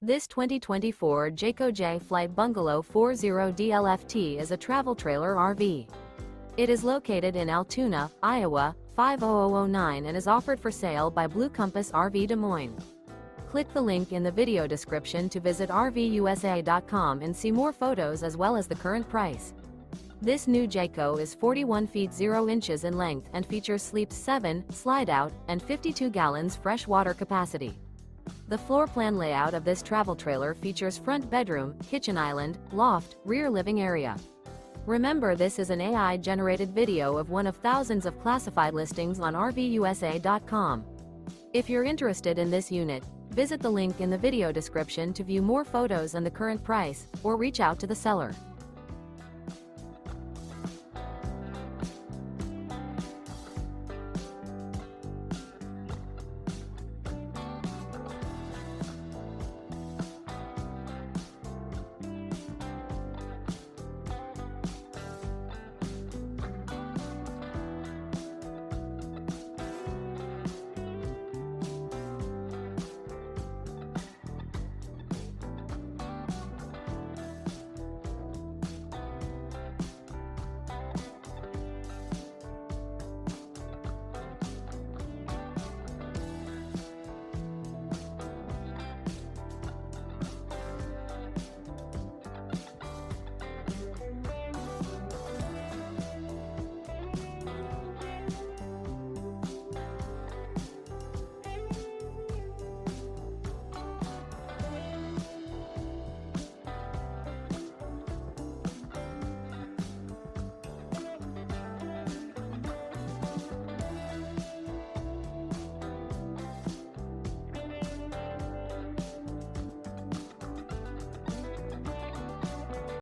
This 2024 Jayco Jay Flight Bungalow 40DLFT is a travel trailer RV. It is located in Altoona, Iowa, 50009 and is offered for sale by Blue Compass RV Des Moines. Click the link in the video description to visit RVUSA.com and see more photos as well as the current price. This new Jayco is 41 feet 0 inches in length and features sleeps 7, slide-out, and 52 gallons fresh water capacity. The floor plan layout of this travel trailer features front bedroom, kitchen island, loft, rear living area. Remember, this is an AI-generated video of one of thousands of classified listings on RVUSA.com. If you're interested in this unit, visit the link in the video description to view more photos and the current price, or reach out to the seller.